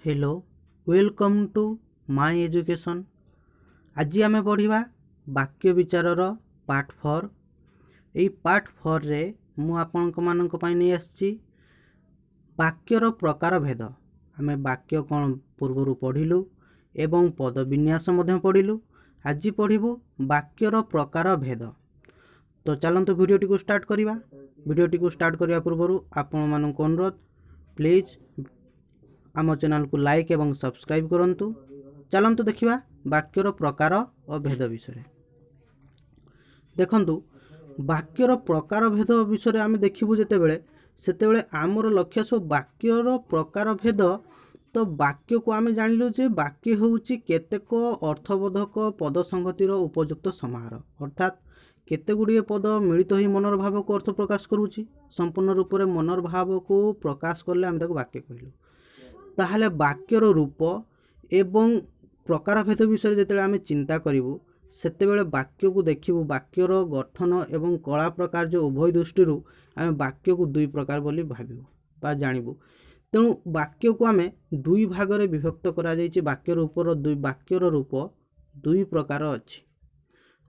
Hello welcome to my education. आज आम पढ़ा वाक्य विचारर पार्ट 4। यही पार्ट 4 रे मु आपंक मानक पई नहीं आछि वाक्यर प्रकार भेद। आम वाक्य कौन पूर्वर पढ़िलु एवं पद विन्यास मध्य पढ़िलु। आज पढ़िबु वाक्यर प्रकार भेद। तो चलते वीडियोटी को स्टार्ट करिबा। वीडियोटी को स्टार्ट करिया पूर्वर आपण मानक अनुरोध प्लीज आम चैनल को लाइक एवं सब्सक्राइब करंतु। चलंतु देखिबा वाक्यर प्रकार और भेद विषय। देखंतु वाक्यर प्रकार भेद विषय आम देखिबु जेतेबेले सेतेबेले आमर लक्ष्य सब वाक्यर प्रकार भेद। तो वाक्य को आम जानिलु जे वाक्य होउची केतेक अर्थबोधक पद संगतिर उपयुक्त समाहार, अर्थात केते गुड़िए पद मिलित ही मनर भाव को अर्थ प्रकाश करूची। संपूर्ण रूप से मनर भाव को प्रकाश करले आम ताको वाक्य कहलु। ताहले वाक्यर रूप एवं प्रकार भेद विषय जेतेबेले आम चिंता करिवु सेतेबेले वाक्य को देखिबु वाक्यर गठन एवं कला प्रकार जो उभय दृष्टि आम वाक्य को दुई प्रकार बोली भाबिबु बा जानिबु। तेणु वाक्य को आम दुई भाग रे विभक्त करा जायछि। वाक्यर रूप दुई प्रकार अछि।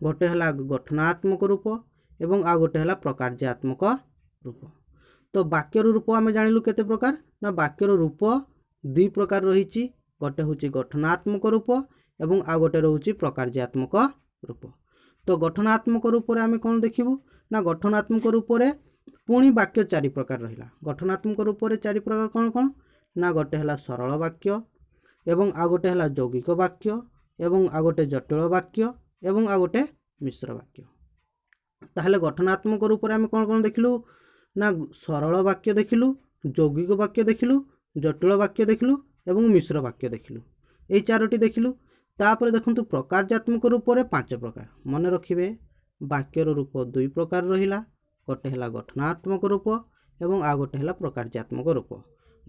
गोटे हला गठनात्मक रूप एवं आ गोटे हला प्रकार्यात्मक रूप। तो वाक्यर रूप आम जानिलु केते प्रकार ना वाक्यर रूप दुई प्रकार रही। गोटे हूँ गठनात्मक रूप एवं आ गोटे रोचे प्रकार्यात्मक रूप। तो गठनात्मक रूप आम कौन देखिबु ना गठनात्मक रूप पुणी वाक्य चारि प्रकार रहिला। गठनात्मक रूप चारि प्रकार कौन कौन ना गोटे हला सरल वाक्य एवं आ गोटे हला यौगिक वाक्य एवं आ गोटे जटिल वाक्य एवं आ गोटे मिश्र वाक्य। ताहले गठनात्मक रूप आम कौन कौन देखिलु ना सरल वाक्य देखिलु, यौगिक वाक्य देखिलु, जटिल वाक्य देखिलु एवं मिश्र वाक्य देखिलु। यही चारोटी देखिलु। तापर देखंतु प्रकार्यात्मक रूप रे 5 प्रकार। मन रखिबे वाक्यर रूप दुई प्रकार रहिला। गोटे हला गठनात्मक रूप एवं आ गोटे हला प्रकार्यात्मक रूप।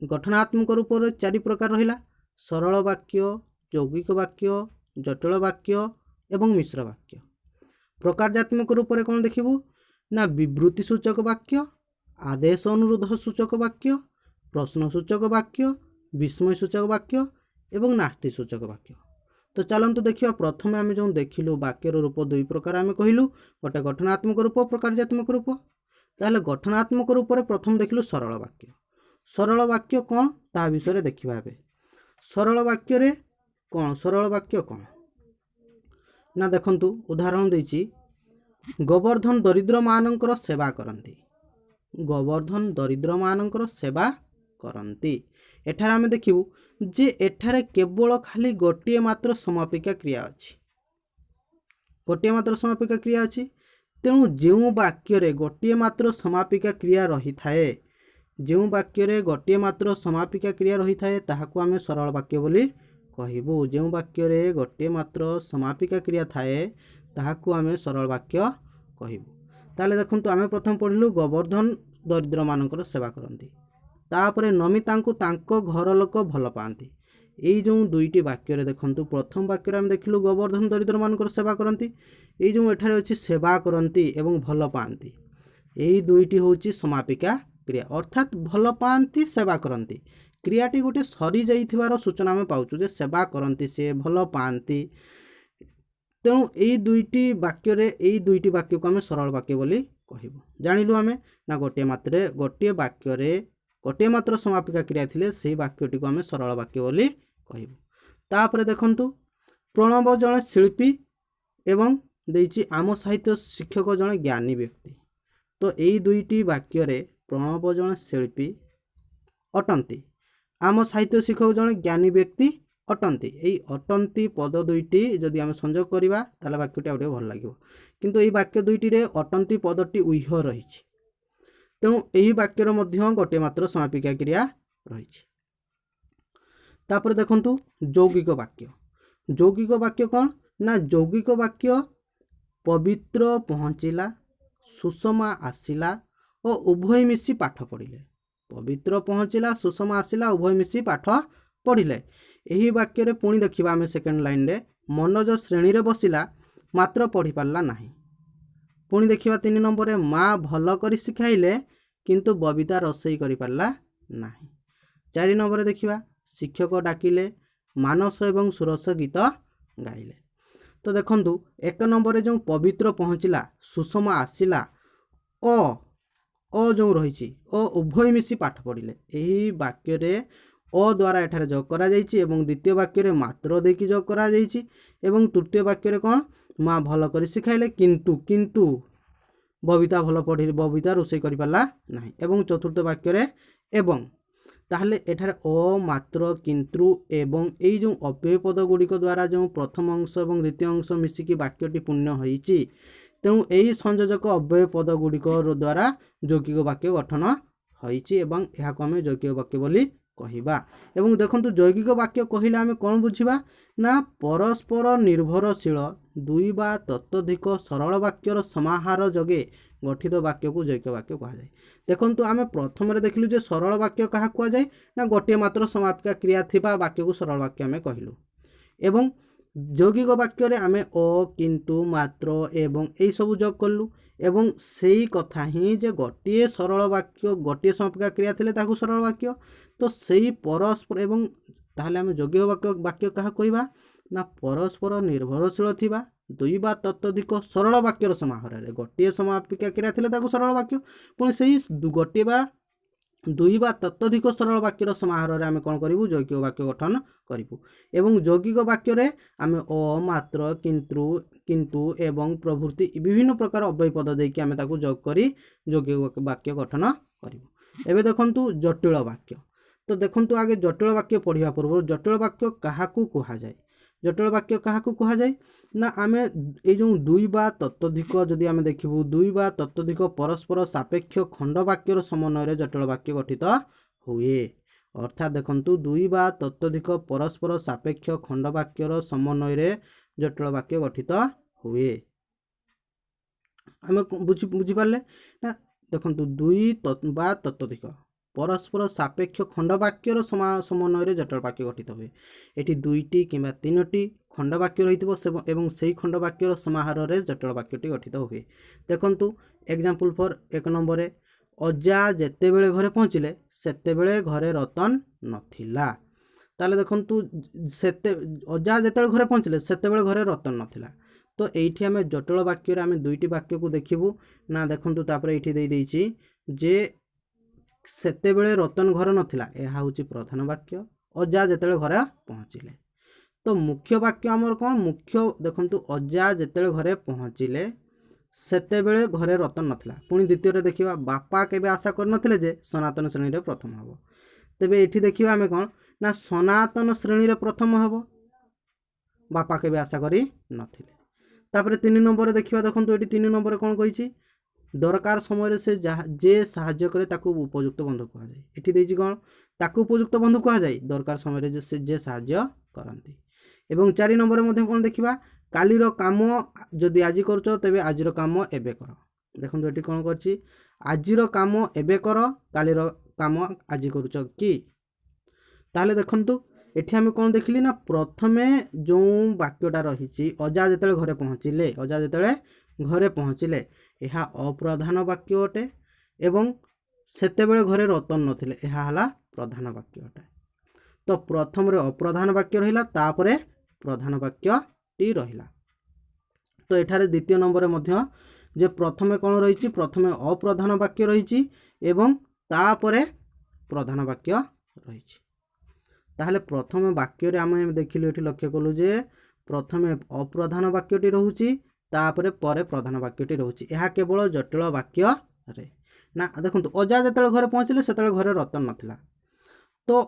गठनात्मक रूप रे 4 प्रकार रहिला। सरल वाक्य, यौगिक वाक्य, जटिल वाक्य एवं मिश्र वाक्य। प्रकार्यात्मक रूप रे कोन देखिबु ना विवृत्ति सूचक वाक्य, आदेश अनुरोध सूचक वाक्य, प्रश्न सूचक वाक्य, विस्मय सूचक वाक्य एवं नास्ति सूचक वाक्य। तो चलंतु देखिबा प्रथमे आम जो देखिलु वाक्यर रूप दुई प्रकार आम कहिलु गोटे गठनात्मक रूप प्रकार्यात्मक रूप। ताहले गठनात्मक रूप रे प्रथम देखिलु सरल वाक्य। सरल वाक्य कौन ता विषय देखिबा एबे। सरल वाक्य रे कौन सरल वाक्य कौन ना देखंतु उदाहरण देछि गोवर्धन दरिद्र मानकर सेवा करंती। गोवर्धन दरिद्र मानकर सेवा करंती। एठार आम देखिबु जे एठारे केवल खाली गोटे मात्र समापिका क्रिया अछि। गोटे मात्र समापिका क्रिया अछि। तेणु जो वाक्य रे गोटे मात्र समापिका क्रिया रही थाए, जो वाक्य रे गोटे मात्र समापिका क्रिया रही थाए ताहाको आमे सरल वाक्य बोली कहिबु। जो वाक्य रे गोटे मात्र समापिका क्रिया थाए ताहाको आमे सरल वाक्य कहिबु। ताले देखंतु आमे प्रथम पढ़िलु गोवर्धन दरिद्र मानकर सेवा करंती। तापरे नमिता को तांको घर लोक भल पाती। यही जो दुईटी वाक्य रे देखंतु प्रथम वाक्य आम देखिलु गोवर्धन दरिद्र मानकर सेवा करंती। यही जो एठारे अछि सेवा करंती एवं भल पाती। यही दुईटी होची समापिका क्रिया, अर्थात भल पाती सेवा करंती। क्रियाटी गोटे सरी जाइथिबार सूचना आम पाउछु जे सेवा करंती से भल पाती। तेणु यही दुईटी वाक्य को आम सरल वाक्य बोली कहिबु। जानिलु आमे ना गोटे वाक्य रे गोटे मात्र समापिका क्रिया थिले सेही वाक्यटी को आम सरल वाक्य बोली कहिबु। तापरे देखंतु प्रणव जणे शिल्पी एवं देइछि आम साहित्य शिक्षक जणे ज्ञानी व्यक्ति। तो यही दुईटी वाक्य रे प्रणव जणे शिल्पी अटंती, आम साहित्य शिक्षक जणे ज्ञानी व्यक्ति अटंती। यही अटंती पद दुईटी जदि आम संयोग करिबा ताले वाक्यटी आउटे भल लागिबो। किंतु यही वाक्य दुईटी रे अटंती पदटी उह्य रहिछि। तेणु यही वाक्यर मध्य गोटे मात्र समापिका क्रिया रही। तापर देखंतु यौगिक वाक्य। यौगिक वाक्य कौन ना यौगिक वाक्य पवित्र पहुँचला, सुषमा आसिला और उभय मिसी पाठ पढ़िले। पवित्र पहुँचला, सुषमा आसिला, उभय मिसी पाठ पढ़िले। यही वाक्य रे पुणी देखिबा आमे सेकेंड लाइन रे मनोज श्रेणी रे बसिला मात्र पढ़ी पारला नाही। पुणी देखिबा 3 नंबर रे माँ भल करी सिखाइले किंतु बबिता रोषेई करि पारला नाही। 4 नंबर देखिबा शिक्षक डाकिले मानस एवं सुरस गीत गाइले। तो देखंतु 1 नंबर जो पवित्र पहुँचला सुषमा आसिला अ जो रही अ उभय मिसी पाठ पढ़िले यही वाक्य रे अ द्वारा एठारे जोग करा जाइछि एवं द्वितीय वाक्य रे मात्र देकी जोग करा जाइछि एवं तृतीय वाक्य रे कोन माँ भल करी सिखाइले किंतु बबिता भल पढ़ी बबिता रोषे करि पाला नाही एवं चतुर्थ वाक्य रे एवं ताहले एठारे अ मात्र किंतु एवं एई जो अव्यय पद गुड़िक द्वारा जो प्रथम अंश एवं द्वितीय अंश मिसिकी वाक्यटी पूर्ण होइछि तेणु एई संयोजक अव्यय पद गुड़िक द्वारा यौगिक वाक्य गठन होइछि एवं एहाको आमे यौगिक वाक्य बोली कहिबा। एवं देखंतु यौगिक वाक्य कहिले आमे कोन बुझिबा ना परस्पर निर्भरशील दुई बा ततोधिक सरल वाक्यर समाहार जगे गठित वाक्य को यौगिक वाक्य कहा जाए। देखंतु आमे प्रथम रे देखिलु जे सरल वाक्य कहा कहा जाए ना गोटे मात्र समापिका क्रिया थिबा वाक्य को सरल वाक्य आमे कहिलु एवं यौगिक वाक्य रे आमे अ किंतु मात्र एवं एई सब जोग करलु एवं सेई कथा ही जे गोटे सरल वाक्य गोटे समापिका क्रिया थिले ताकू सरल वाक्य तो सेई परस्पर एवं ताहले आमे यौगिक वाक्य वाक्य कहा कहिबा ना परस्पर निर्भरशील थिबा दुई बा ततोधिक सरल वाक्यर समाहार रे गोटे समापिका क्रिया थिले ताकू सरल वाक्य पुणी सेई गोटे बा दुई बा ततोधिक सरल वाक्यर समाहार रे आमे कोन करिवु यौगिक वाक्य गठन करिवु एवं यौगिक वाक्य रे आमे अ मात्र किंतु एवं प्रभृति विभिन्न प्रकार अव्यय पद देकी आमे ताकू जोग करी यौगिक वाक्य गठन करिवु। एबे देखंतु जटिल वाक्य तो देखंतु आगे जटिल वाक्य पढ़िया पूर्व जटिल वाक्य काहाकू कहा जाए जटिल वाक्य काहाकू कहा जाए ना आमे ए जो दुई बा ततोधिक जदि आमे देखिबु दुई बा ततोधिक परस्पर सापेक्ष खंड वाक्यर समन्वय रे जटिल वाक्य गठित हुए अर्थात देखंतु दुई बा ततोधिक परस्पर सापेक्ष खंड वाक्यर समन्वय रे जटिल वाक्य गठित हुए। आमे बुझी पारले ना देखंतु दुई बा ततोधिक परस्पर सापेक्ष खंड वाक्यर समन्वय रे जटिल वाक्य गठित हुए एटी दुईटी किंबा तीनोटी खंड वाक्य रहितबो एवं सेही खंड वाक्यर समाहार रे जटिल वाक्यटी गठित हुए। देखंतु एग्जांपल फॉर 1 नंबर रे अजा जेते बेले घरे पहुँचिले सेते बेले घरे रतन नथिला ताले देखंतु सेते अजा जेते घरे पहुँचिले सेते बेले घरे रतन नथिला तो एठी आमे जटिल वाक्य रे आमे दुईटी वाक्य को देखिबु ना देखंतु तापर एठी देई देइछि जे सेते बेले रतन घर नथिला एहा होची प्रधान वाक्य अजा जेते घरे पहुँचिले तो मुख्य वाक्य आमर कौन मुख्य देखंतु अजा जेते घरे पहुँचिले सेते बेले घरे रतन नथिला पुणी द्वितीय रे देखिबा बापा केबे आशा कर नथिले जे सनातन श्रेणी रे प्रथम हबो तेबे एठी देखिबा आमे कोन ना सनातन श्रेणी रे प्रथम हबो बापा केबे आशा करी नथिले। तापर 3 नंबर रे देखिबा देखंतु एठी 3 नंबर रे कोन कहिछि दरकार समय से जे साहाय्य करे ताकू उपयुक्त बंधु कहा जाए एठी देछि कोन ताकू उपयुक्त बंधु कहा जाए दरकार समय जे साहाय्य करंती एवं 4 नंबर मध्ये कोन देखिबा कालीर काम जदि आजि करछो तबे आजिर काम एबे कर देखंतु एठी कोन करछि आजिर काम एबे कर कालीर काम आजि करछो कि ताले देखंतु एठी हमें कोन देखिली ना प्रथमे जो वाक्यटा रहिछि अजा जेतेले घरे पहुँचिले यह अप्रधान वाक्य अटे एवं सेते बेले घरे रतन नथिले यह हला प्रधान वाक्य अटे तो प्रथम रे अप्रधान वाक्य रहिला तापरे प्रधान वाक्य टी रहिला। तो एठारे द्वितीय नंबर मध्य जे प्रथमे कोन रहिछि प्रथमे अप्रधान वाक्य रहिछि एवं तापरे प्रधान वाक्य रहिछि ताहले प्रथम वाक्य रे आमे देखिलु एठी लक्ष्य कलु जे प्रथमे अप्रधान वाक्यटी रहुछि तापरे परे प्रधान वाक्यटी रहुछि यह केवल जटिल वाक्य रे ना देखंतु अजा जेतेले घरे पहुँचिले सेतेले घरे रतन नथिला तो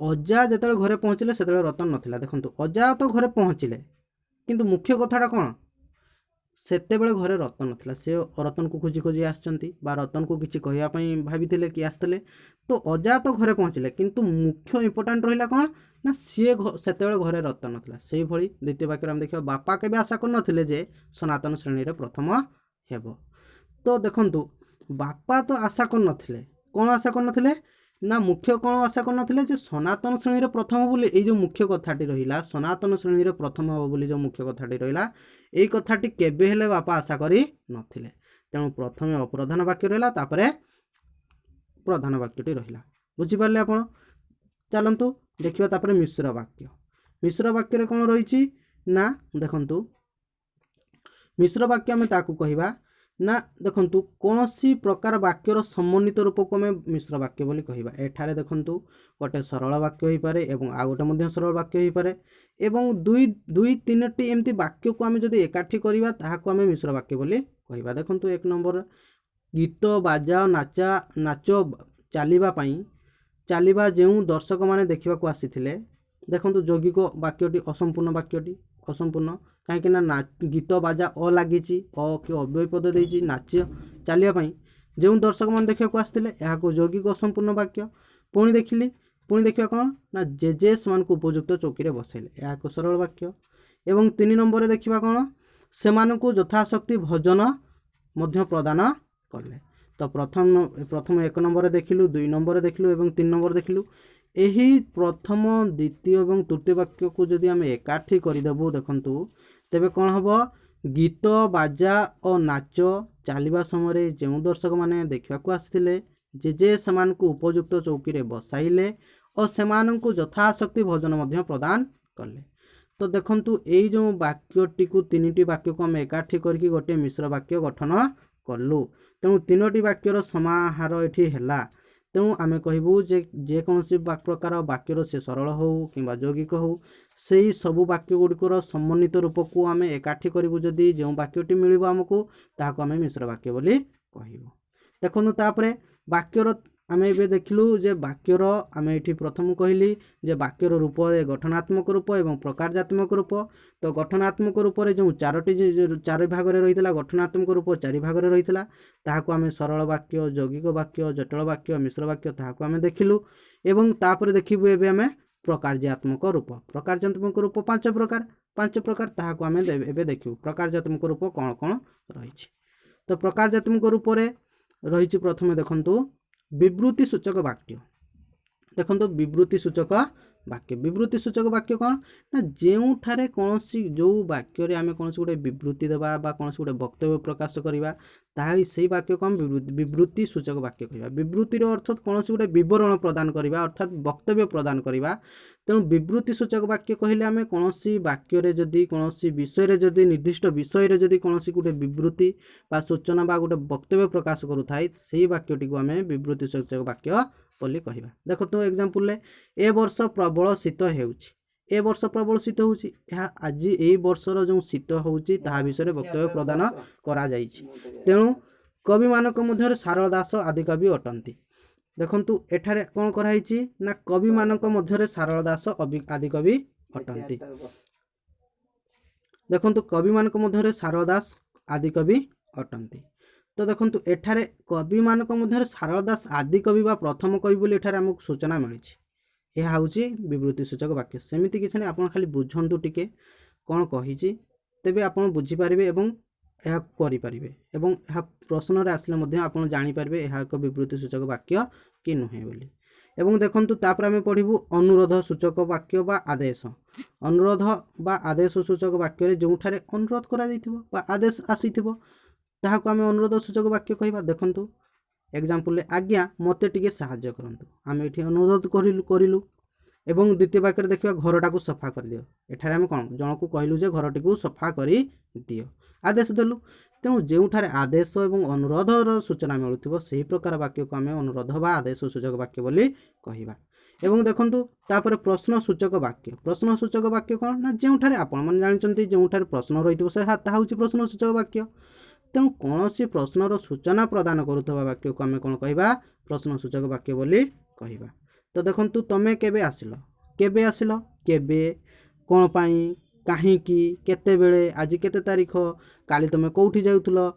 अजा जेतेले घरे पहुँचिले सेतेले रतन नथिला देखंतु अजा तो घरे पहुँचिले किंतु मुख्य कथाटा कोन सेते बेले घरे रतन नथिला से रतन को खोजी खोजी आछंती बा रतन को किछि कहिया पई भाबिथिले कि आस्तले तो अजा तो घरे पहुँचिले किंतु मुख्य इंपोर्टेंट रहिला कोन ना सी सेते बेले घरे रतन नथिला सेही भली द्वितीय वाक्य हम देखिबा बापा केबे आशा कर नथिले जे सनातन श्रेणी रे प्रथम हेबो तो देखंतु बापा तो आशा कर नथिले कोन आशा कर नथिले ना मुख्य कोन आशा कर नथिले जे सनातन श्रेणी रे प्रथम बोली ए जो मुख्य कथाटी रहिला सनातन श्रेणी रे प्रथम हो बोली जो मुख्य कथाटी रहिला एई कथाटी केबे हेले बापा आशा करी नथिले तेणु प्रथमे अप्रधान वाक्य रहिला तापरे प्रधान वाक्यटी रहिला बुझी पारले आपण चलंतु देखिबा तापर मिश्र वाक्य। मिश्र वाक्य रे कोन रहिछि ना देखंतु मिश्र वाक्य आम ताकू कहवा ना देखंतु कौनसी प्रकार वाक्यर सम्मानित रूप को आम मिश्र वाक्य बोली कहवा। एठारे देखंतु गोटे सरल वाक्य हो पारे एवं आ गोटे मध्य सरल वाक्य हो पारे एवं दुई दुई तीनटी एमती वाक्य को आम जदि एकाठी करवा ताहाको आम मिश्र वाक्य बोली कहवा। देखंतु एक नंबर गीत बाजा नाचा नाच चलवा चलवा जो दर्शक मैंने देखा आसी देखंतु यौगिक वाक्यटी असंपूर्ण वाक्यटी असंपूर्ण कहीं ना गीत बाजा अ लगी अ कि अव्यय पद देती नाच चलवाई जो दर्शक मैंने देखा आसते यहाँ यौगिक असंपूर्ण वाक्य। पुणी देखा कौन ना जे से उपयुक्त चौकी बसैले यह एक सरल वाक्य। एवं 3 नंबर देखा कौन से यथाशक्ति भोजन मध्य प्रदान कले। तो प्रथम 1 नंबर देखिलु 2 नंबर देखिलु एवं 3 नंबर देखिलु। यही प्रथम द्वितीय और तृतीय वाक्य को जदि आम एकाठी करदेबू देखंतु तेबे कौन हम गीत बाजा और नाच चलवा समय जो दर्शक मैंने देखा आसते जे से उपयुक्त चौकी रे बसाइले और से यथाशक्ति भोजन मध्य प्रदान कले। तो देखंतु यही जो वाक्यटी को 3टी वाक्य को आम एकाठी करके गोटे मिश्र वाक्य गठन कलु। तेणु 3टी वाक्यर समाहार ये है। तेणु आम कहबू जेकोसी प्रकार वाक्यर से सरल हो कि यौगिक हो से सबू वाक्य गुड़िकर सम्मानित रूप को आम एकाठी करूँ जदि जो वाक्यटी मिल आमको ताको आम मिश्र वाक्य बोली कहबू। देखो तापर वाक्यर आम ए देखलु जे वाक्यर आम ये प्रथम कहली जे वाक्यर रूप गठनात्मक रूप और प्रकारजात्मक रूप। तो गठनात्मक रूप से जो 4 भाग रही गठनात्मक रूप 4 भाग रही ताको आम सरल वाक्य यौगिक वाक्य जटिल वाक्य मिश्र वाक्य ताको आम देखिलु। एवं तापर देखिबु एबे आम प्रकारजात्मक रूप 5 प्रकार ताको आम एबे देखिबु प्रकारजात्मक रूप कौन कौन रही। तो प्रकारजात्मक रूप रही प्रथम देखंतु विवृत्ति सूचक वाक्य। देखो विवृत्ति सूचक वाक्य कौन ना जो ठारे कौन जो वाक्य आम कौन गोटे विवृत्ति देवा कौन गोटे वक्तव्य प्रकाश करवा से वाक्य को विवृत्ति सूचक वाक्य कहवा। विवृत्तिर अर्थ कौन गोटे विवरण प्रदान करवा अर्थात वक्तव्य प्रदान करवा। तेणु विवृत्ति सूचक वाक्य कहले आम कौन वाक्य जदि कौन विषय जदि निर्दिष्ट विषय जदि कौन गोटे विवृत्ति बा सूचना बा गोटे वक्तव्य प्रकाश करुए से वाक्यटी को आम विवृत्ति सूचक वाक्य बोली कहवा। देखो तो एग्जांपल ए वर्ष प्रबल शीत होउछि ए वर्ष प्रबल शीत होउछि आज ए वर्षर जो शीत होउछि ताहा विषय वक्तव्य प्रदान करा जाइछि। तेणु कवि मानक मध्य सारल दास आदि कवि अटंती। देखंतु एठारे कोन कराइछि ना कवि मानक मध्य सारल दास आदि कवि अटंती। देखंतु कवि मानक मध्य सारल दास आदि कवि अटंती। तो देखंतु एठारे कवि मानक मध्य सारल दास आदि कवि बा प्रथम कवि बोली एठारे हमको सूचना मिली। यह हूँ विवृत्ति सूचक वाक्य। सेमिति किसी नहीं आप खाली बुझंतु टिके कौन कही तेबे आप बुझीपारे और यह करें एवं यह प्रश्न रे आसले मध्य आप जानीपारे यह एक विवृत्ति सूचक वाक्य कि नुहे बोली। एवं देखंतु तापर आम पढ़ू अनुरोध सूचक वाक्य बा आदेश। अनुरोध बा आदेश सूचक वाक्य जो अनुरोध करा आदेश आसीथिबो ताहाको आम अनुरोध सूचक वाक्य कहवा। देखंतु एग्जांपल आज्ञा मते टिके साहाय्य करंतु आम एठी अनुरोध करिलु एवं द्वितीय वाक्य देखिबा घरटा को सफा कर दियो। एठारे आम कोन जनकु कहलु जे घरटी को सफा करी दियो आदेश देलु। तेणु जोठारे आदेश और अनुरोधर सूचना मिलुथिबो सही प्रकार वाक्य को आम अनुरोध बा आदेश सूचक वाक्य बोली कहवा। एवं देखंतु तापर प्रश्न सूचक वाक्य। प्रश्न सूचक वाक्य कोन ना जोठारे आपण मन जानिचंती जोठारे प्रश्न रहिथिबो से ताहा होची प्रश्न सूचक वाक्य। तेणु कौन सी प्रश्नर सूचना प्रदान करुवा वाक्य को आम कौन कहवा प्रश्न सूचक वाक्य बोली कहवा। तो देखंतु तमे केबे आसिल केबे कौन पाई कहीं केते बेले आज केते तारीख काली तमे कोठी जाउथुलो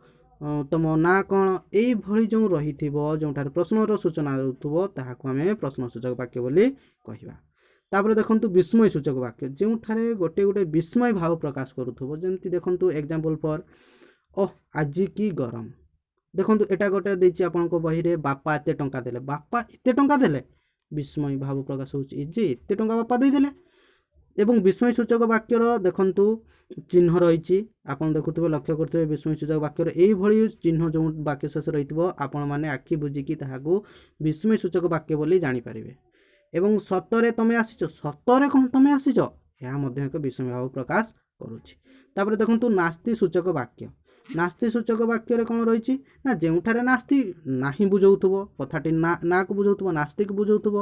तुम ना कौन यही भली जो रही जोठारे प्रश्नर सूचना रहउथबो ताहाको आम प्रश्न सूचक वाक्य बोली कहवा। तापर देखंतु विस्मय सूचक वाक्य जोठारे गोटे गोटे विस्मय भाव प्रकाश करुथबो जेमति देखंतु एग्जांपल फॉर ओह आज की गरम। देखंतु एटा गोटे देछि आपनको बही रे बापा एते टंका देले बापा एते टंका देले विस्मय भाव प्रकाश होछि जे एते टंका बापा दे देले। एवं विस्मय सूचक वाक्यर देखंतु चिन्ह रहिछि आपन देखुथबे लक्ष्य करथबे विस्मय सूचक वाक्यर एई भली चिन्ह जो वाक्य शेष रहितबो आपन माने आखि बुझी कि ताहाको विस्मय सूचक वाक्य बोली जानि परिबे। ଏବଂ ସତରେ ତମେ ଆସିଛ, ସତରେ କ'ଣ ତମେ ଆସିଛ, ଏହା ମଧ୍ୟ ଏକ ବିସ୍ମୟ ଭାବ ପ୍ରକାଶ କରୁଛି। ତାପରେ ଦେଖନ୍ତୁ ନାସ୍ତି ସୂଚକ ବାକ୍ୟ। ନାସ୍ତି ସୂଚକ ବାକ୍ୟରେ କ'ଣ ରହିଛି ନା ଯେଉଁଠାରେ ନାସ୍ତି ନାହିଁ ବୁଝାଉଥିବ, କଥାଟି ନାକୁ ବୁଝାଉଥିବ, ନାସ୍ତିକୁ ବୁଝାଉଥିବ,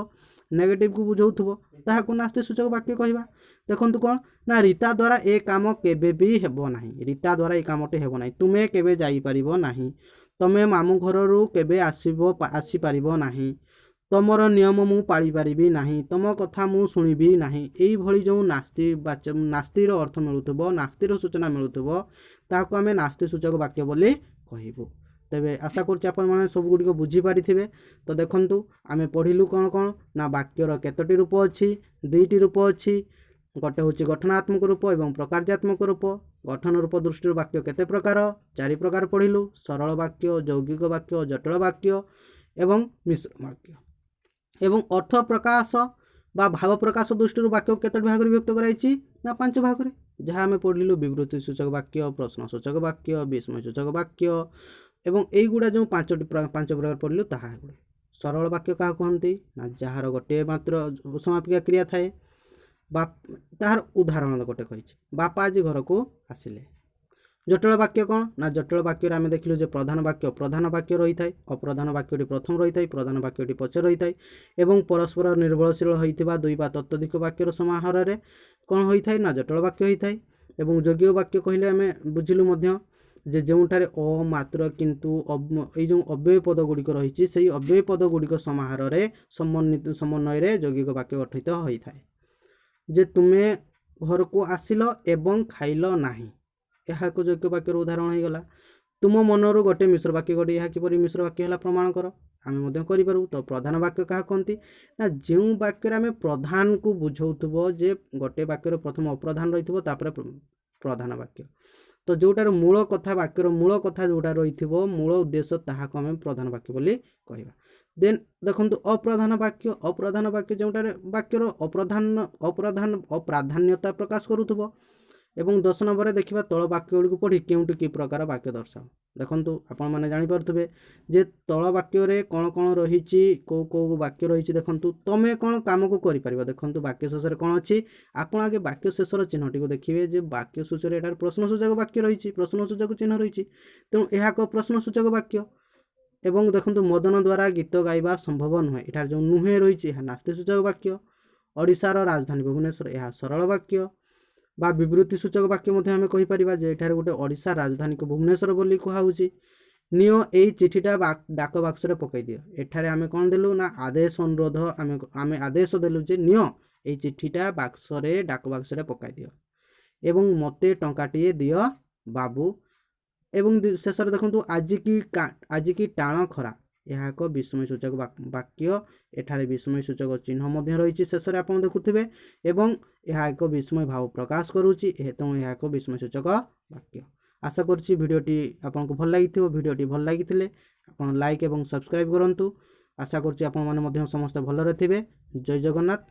ନେଗେଟିଭକୁ ବୁଝାଉଥିବ, ତାହାକୁ ନାସ୍ତି ସୂଚକ ବାକ୍ୟ କହିବା। ଦେଖନ୍ତୁ କ'ଣ ନା ରୀତା ଦ୍ୱାରା ଏ କାମ କେବେ ବି ହେବ ନାହିଁ, ରୀତା ଦ୍ୱାରା ଏ କାମଟି ହେବ ନାହିଁ, ତୁମେ କେବେ ଯାଇପାରିବ ନାହିଁ, ତମେ ମାମୁଁ ଘରରୁ କେବେ ଆସିପାରିବ ନାହିଁ, ତମର ନିୟମ ମୁଁ ପାଳିପାରିବି ନାହିଁ, ତମ କଥା ମୁଁ ଶୁଣିବି ନାହିଁ। ଏଇଭଳି ଯେଉଁ ନାସ୍ତିର ଅର୍ଥ ମିଳୁଥିବ, ନାସ୍ତିର ସୂଚନା ମିଳୁଥିବ, ତାହାକୁ ଆମେ ନାସ୍ତି ସୂଚକ ବାକ୍ୟ ବୋଲି କହିବୁ। ତେବେ ଆଶା କରୁଛି ଆପଣମାନେ ସବୁଗୁଡ଼ିକ ବୁଝିପାରିଥିବେ। ତ ଦେଖନ୍ତୁ ଆମେ ପଢ଼ିଲୁ କ'ଣ କ'ଣ ନା ବାକ୍ୟର କେତୋଟି ରୂପ ଅଛି, 2ଟି ରୂପ ଅଛି। ଗୋଟେ ହେଉଛି ଗଠନାତ୍ମକ ରୂପ ଏବଂ ପ୍ରକାର୍ୟାତ୍ମକ ରୂପ। ଗଠନ ରୂପ ଦୃଷ୍ଟିରୁ ବାକ୍ୟ କେତେ ପ୍ରକାର? 4 ପ୍ରକାର ପଢ଼ିଲୁ। ସରଳ ବାକ୍ୟ, ଯୌଗିକ ବାକ୍ୟ, ଜଟିଳ ବାକ୍ୟ ଏବଂ ମିଶ୍ର ବାକ୍ୟ। ଏବଂ ଅର୍ଥ ପ୍ରକାଶ ବା ଭାବ ପ୍ରକାଶ ଦୃଷ୍ଟିରୁ ବାକ୍ୟ କେତୋଟି ଭାଗରେ ବିଭକ୍ତ କରାଯାଇଛି ନା 5 ଭାଗରେ, ଯାହା ଆମେ ପଢ଼ିଲୁ ବିବୃତ୍ତି ସୂଚକ ବାକ୍ୟ, ପ୍ରଶ୍ନ ସୂଚକ ବାକ୍ୟ, ବିସ୍ମୟ ସୂଚକ ବାକ୍ୟ ଏବଂ ଏଇଗୁଡ଼ା ଯେଉଁ 5 ପ୍ରକାର ପଢ଼ିଲୁ ତାହା ଏଗୁଡ଼ା। ସରଳ ବାକ୍ୟ କାହାକୁ କହନ୍ତି ନା ଯାହାର ଗୋଟିଏ ମାତ୍ର ସମାପିକା କ୍ରିୟା ଥାଏ ବା ତାହାର ଉଦାହରଣ ଗୋଟେ କହିଛି, ବାପା ଆଜି ଘରକୁ ଆସିଲେ। ଜଟିଳ ବାକ୍ୟ କ'ଣ ନା ଜଟିଳ ବାକ୍ୟରେ ଆମେ ଦେଖିଲୁ ଯେ ପ୍ରଧାନ ବାକ୍ୟ ରହିଥାଏ, ଅପ୍ରଧାନ ବାକ୍ୟଟି ପ୍ରଥମ ରହିଥାଏ, ପ୍ରଧାନ ବାକ୍ୟଟି ପଛରେ ରହିଥାଏ ଏବଂ ପରସ୍ପର ନିର୍ଭରଶୀଳ ହୋଇଥିବା 2 ବା ତତୋଧିକ ବାକ୍ୟର ସମାହାରରେ କ'ଣ ହୋଇଥାଏ ନା ଜଟିଳ ବାକ୍ୟ ହୋଇଥାଏ। ଏବଂ ଯୌଗିକ ବାକ୍ୟ କହିଲେ ଆମେ ବୁଝିଲୁ ମଧ୍ୟ ଯେ ଯେଉଁଠାରେ ମାତ୍ର, କିନ୍ତୁ ଏଇ ଯେଉଁ ଅବ୍ୟୟ ପଦ ଗୁଡ଼ିକ ରହିଛି ସେହି ଅବ୍ୟୟ ପଦ ଗୁଡ଼ିକ ସମାହାରରେ ସମନ୍ୱୟରେ ଯୌଗିକ ବାକ୍ୟ ଗଠିତ ହୋଇଥାଏ। ଯେ ତୁମେ ଘରକୁ ଆସିଲ ଏବଂ ଖାଇଲ ନାହିଁ, ଏହା ଏକ ଯୌଗିକ ବାକ୍ୟର ଉଦାହରଣ ହୋଇଗଲା। ତୁମ ମନରୁ ଗୋଟେ ମିଶ୍ର ବାକ୍ୟ ଗୋଟେ, ଏହା କିପରି ମିଶ୍ର ବାକ୍ୟ ହେଲା ପ୍ରମାଣ କର, ଆମେ ମଧ୍ୟ କରିପାରୁ। ତ ପ୍ରଧାନ ବାକ୍ୟ କାହାକୁ କହନ୍ତି ନା ଯେଉଁ ବାକ୍ୟରେ ଆମେ ପ୍ରଧାନକୁ ବୁଝାଉଥିବ, ଯେ ଗୋଟେ ବାକ୍ୟର ପ୍ରଥମ ଅପ୍ରଧାନ ରହିଥିବ ତାପରେ ପ୍ରଧାନ ବାକ୍ୟ। ତ ଯେଉଁଟାର ମୂଳ କଥା, ବାକ୍ୟର ମୂଳ କଥା ଯେଉଁଟା ରହିଥିବ, ମୂଳ ଉଦ୍ଦେଶ୍ୟ, ତାହାକୁ ଆମେ ପ୍ରଧାନ ବାକ୍ୟ ବୋଲି କହିବା। ଦେନ୍ ଦେଖନ୍ତୁ ଅପ୍ରଧାନ ବାକ୍ୟ ଯେଉଁଟାରେ ବାକ୍ୟର ଅପ୍ରାଧାନ୍ୟତା ପ୍ରକାଶ କରୁଥିବ। ଏବଂ 10 ନମ୍ବରରେ ଦେଖିବା ତଳ ବାକ୍ୟ ଗୁଡ଼ିକୁ ପଢ଼ି କେଉଁଠି କି ପ୍ରକାର ବାକ୍ୟ ଦର୍ଶାଅ। ଦେଖନ୍ତୁ ଆପଣମାନେ ଜାଣିପାରୁଥିବେ ଯେ ତଳ ବାକ୍ୟରେ କ'ଣ କ'ଣ ରହିଛି, କେଉଁ ବାକ୍ୟ ରହିଛି। ଦେଖନ୍ତୁ ତମେ କ'ଣ କାମକୁ କରିପାରିବ। ଦେଖନ୍ତୁ ବାକ୍ୟ ଶେଷରେ କ'ଣ ଅଛି, ଆପଣ ଆଗେ ବାକ୍ୟ ଶେଷର ଚିହ୍ନଟିକୁ ଦେଖିବେ ଯେ ବାକ୍ୟ ସୂଚରେ ଏଠାରେ ପ୍ରଶ୍ନସୂଚକ ବାକ୍ୟ ରହିଛି, ପ୍ରଶ୍ନସୂଚକ ଚିହ୍ନ ରହିଛି, ତେଣୁ ଏହା ଏକ ପ୍ରଶ୍ନସୂଚକ ବାକ୍ୟ। ଏବଂ ଦେଖନ୍ତୁ ମଦନ ଦ୍ୱାରା ଗୀତ ଗାଇବା ସମ୍ଭବ ନୁହେଁ, ଏଠାରେ ଯେଉଁ ନୁହେଁ ରହିଛି ଏହା ନାସ୍ତି ସୂଚକ ବାକ୍ୟ। ଓଡ଼ିଶାର ରାଜଧାନୀ ଭୁବନେଶ୍ୱର, ଏହା ସରଳ ବାକ୍ୟ ବା ବିବୃତ୍ତି ସୂଚକ ବାକ୍ୟ ମଧ୍ୟ ଆମେ କହିପାରିବା ଯେ ଏଠାରେ ଗୋଟେ ଓଡ଼ିଶା ରାଜଧାନୀକୁ ଭୁବନେଶ୍ୱର ବୋଲି କୁହାହେଉଛି। ନିଅ ଏଇ ଚିଠିଟା ଡାକ ବାକ୍ସରେ ପକାଇ ଦିଅ, ଏଠାରେ ଆମେ କ'ଣ ଦେଲୁ ନା ଆଦେଶ ଅନୁରୋଧ, ଆମେ ଆଦେଶ ଦେଲୁ ଯେ ନିଅ ଏଇ ଚିଠିଟା ଡାକ ବାକ୍ସରେ ପକାଇ ଦିଅ ଏବଂ ମୋତେ ଟଙ୍କାଟିଏ ଦିଅ ବାବୁ। ଏବଂ ଶେଷରେ ଦେଖନ୍ତୁ ଆଜିକି ଟାଣ ଖରା, ଏହା ଏକ ବିସ୍ମୟ ସୂଚକ ବାକ୍ୟ। ଏଠାରେ ବିସ୍ମୟ ସୂଚକ ଚିହ୍ନ ମଧ୍ୟ ରହିଛି ଶେଷରେ ଆପଣ ଦେଖୁଥିବେ ଏବଂ ଏହା ଏକ ବିସ୍ମୟ ଭାବ ପ୍ରକାଶ କରୁଛି, ତେଣୁ ଏହା ଏକ ବିସ୍ମୟ ସୂଚକ ବାକ୍ୟ। ଆଶା କରୁଛି ଭିଡ଼ିଓଟି ଆପଣଙ୍କୁ ଭଲ ଲାଗିଥିବ। ଭିଡ଼ିଓଟି ଭଲ ଲାଗିଥିଲେ ଆପଣ ଲାଇକ୍ ଏବଂ ସବସ୍କ୍ରାଇବ୍ କରନ୍ତୁ। ଆଶା କରୁଛି ଆପଣମାନେ ମଧ୍ୟ ସମସ୍ତେ ଭଲରେ ଥିବେ। ଜୟ ଜଗନ୍ନାଥ।